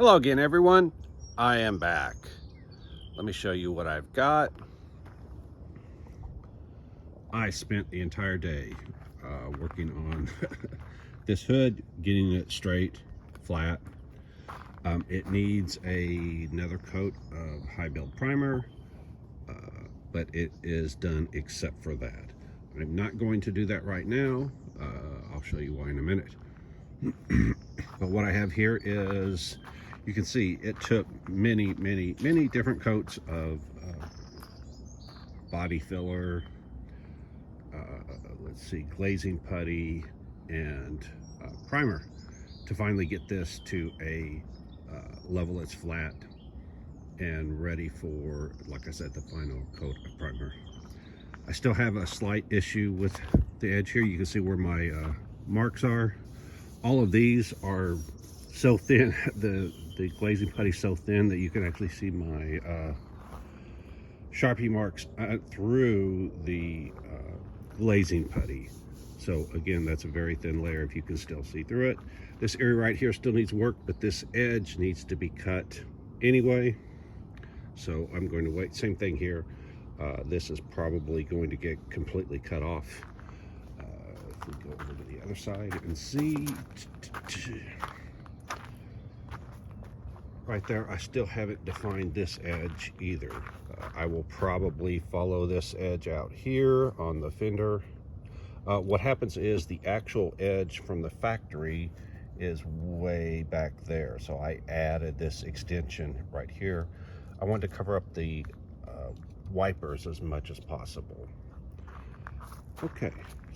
Hello again, everyone. I am back. Let me show you what I've got. I spent the entire day working on this hood, getting it straight, flat. It needs another coat of high build primer, but it is done except for that. I'm not going to do that right now. I'll show you why in a minute. But what I have here is, you can see it took many different coats of body filler, let's see, glazing putty, and primer to finally get this to a level that's flat and ready for, like I said, the final coat of primer. I still have a slight issue with the edge here. You can see where my marks are. All of these are so thin, the glazing putty so thin that you can actually see my Sharpie marks through the glazing putty. So again, that's a very thin layer if you can still see through it. This area right here still needs work, but this edge needs to be cut anyway. So I'm going to wait. Same thing here. This is probably going to get completely cut off. If we go over to the other side and see, right there, I still haven't defined this edge either. I will probably follow this edge out here on the fender. What happens is the actual edge from the factory is way back there, so I added this extension right here. I wanted to cover up the wipers as much as possible. Okay,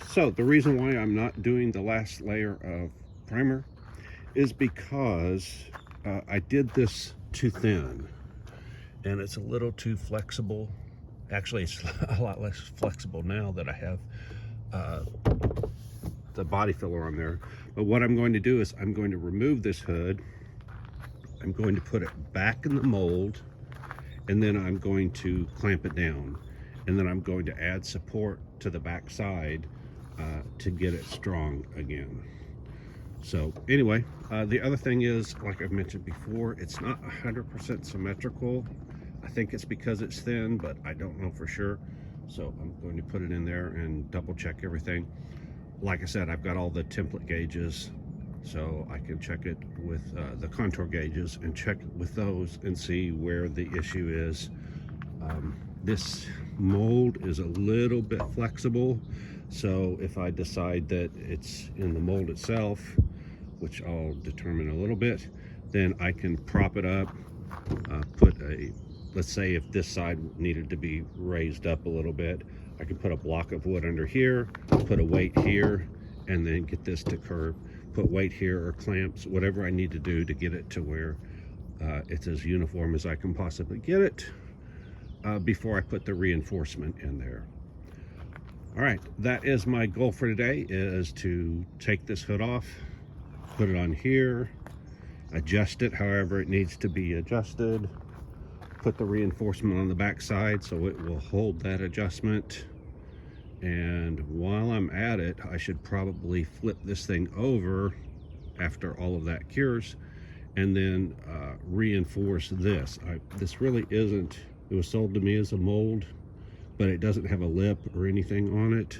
so the reason why I'm not doing the last layer of primer is because I did this too thin, and it's a little too flexible. Actually, it's a lot less flexible now that I have the body filler on there. But what I'm going to do is I'm going to remove this hood. I'm going to put it back in the mold, and then I'm going to clamp it down. And then I'm going to add support to the back side to get it strong again. So anyway, the other thing is, like I've mentioned before, it's not 100% symmetrical. I think it's because it's thin, but I don't know for sure. So I'm going to put it in there and double check everything. Like I said, I've got all the template gauges, so I can check it with the contour gauges and check with those and see where the issue is. This mold is a little bit flexible, so if I decide that it's in the mold itself, which I'll determine a little bit, then I can prop it up, put a, let's say if this side needed to be raised up a little bit, I can put a block of wood under here, put a weight here, and then get this to curve, put weight here or clamps, whatever I need to do to get it to where it's as uniform as I can possibly get it before I put the reinforcement in there. All right, that is my goal for today, is to take this hood off, put it on here, adjust it however it needs to be adjusted, put the reinforcement on the back side so it will hold that adjustment. And while I'm at it, I should probably flip this thing over after all of that cures and then reinforce this. This really isn't, it was sold to me as a mold, but it doesn't have a lip or anything on it.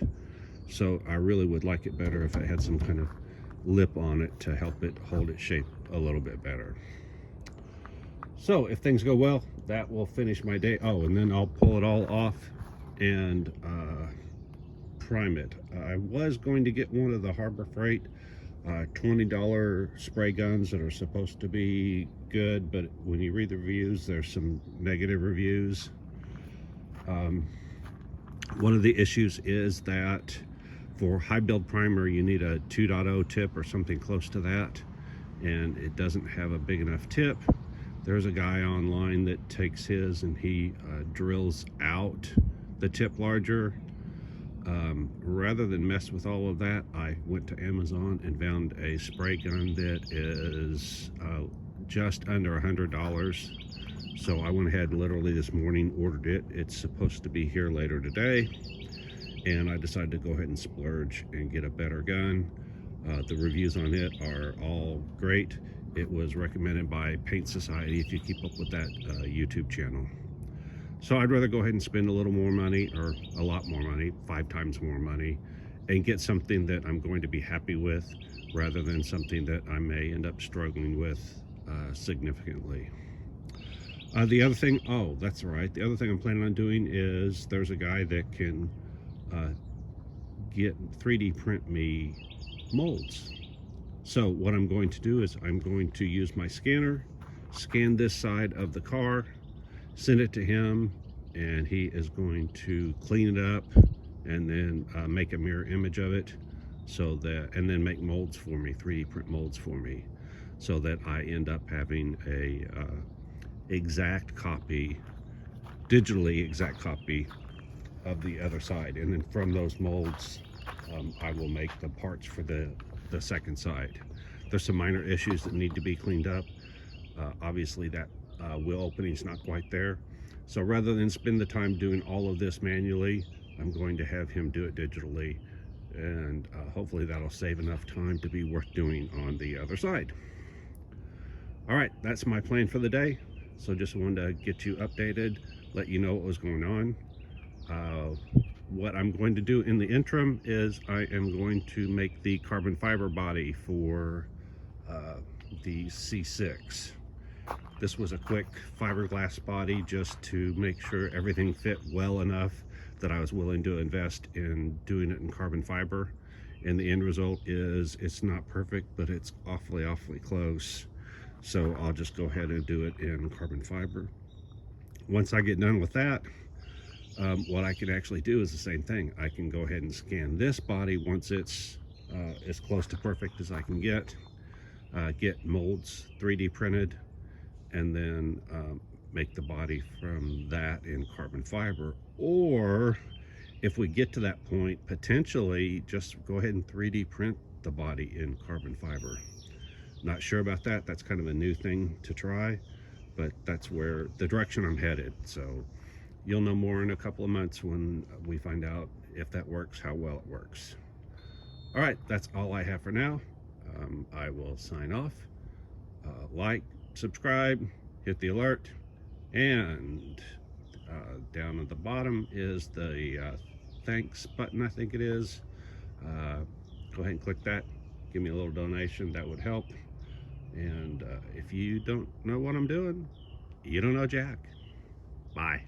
So I really would like it better if it had some kind of lip on it to help it hold its shape a little bit better. So if things go well, that will finish my day. Oh, and then I'll pull it all off and prime it. I was going to get one of the Harbor Freight $20 spray guns that are supposed to be good, but when you read the reviews, there's some negative reviews. One of the issues is that for high build primer, you need a 2.0 tip or something close to that, and it doesn't have a big enough tip. There's a guy online that takes his and he drills out the tip larger. Rather than mess with all of that, I went to Amazon and found a spray gun that is just under $100. So I went ahead and literally this morning ordered it. It's supposed to be here later today, and I decided to go ahead and splurge and get a better gun. The reviews on it are all great. It was recommended by Paint Society, if you keep up with that YouTube channel. So I'd rather go ahead and spend a little more money, or a lot more money, 5 times more money, and get something that I'm going to be happy with, rather than something that I may end up struggling with significantly. The other thing, oh, that's right. The other thing I'm planning on doing is there's a guy that can get 3D print me molds. So what I'm going to do is I'm going to use my scanner, scan this side of the car, send it to him, and he is going to clean it up and then make a mirror image of it, so that, and then make molds for me, 3D print molds for me, so that I end up having a exact copy, digitally exact copy of the other side. And then from those molds, I will make the parts for the second side. There's some minor issues that need to be cleaned up. Obviously that wheel opening is not quite there. So rather than spend the time doing all of this manually, I'm going to have him do it digitally, and hopefully that'll save enough time to be worth doing on the other side. All right, that's my plan for the day. So just wanted to get you updated, let you know what was going on. What I'm going to do in the interim is I am going to make the carbon fiber body for the C6. This was a quick fiberglass body just to make sure everything fit well enough that I was willing to invest in doing it in carbon fiber. And the end result is it's not perfect, but it's awfully close. So I'll just go ahead and do it in carbon fiber. Once I get done with that, what I can actually do is the same thing. I can go ahead and scan this body once it's as close to perfect as I can get molds 3D printed, and then make the body from that in carbon fiber. Or if we get to that point, potentially just go ahead and 3D print the body in carbon fiber. Not sure about that. That's kind of a new thing to try, but that's where the direction I'm headed. So you'll know more in a couple of months when we find out if that works, how well it works. All right, that's all I have for now. I will sign off. Like, subscribe, hit the alert, and down at the bottom is the thanks button, I think it is. Go ahead and click that. Give me a little donation, that would help. And if you don't know what I'm doing, you don't know jack. Bye.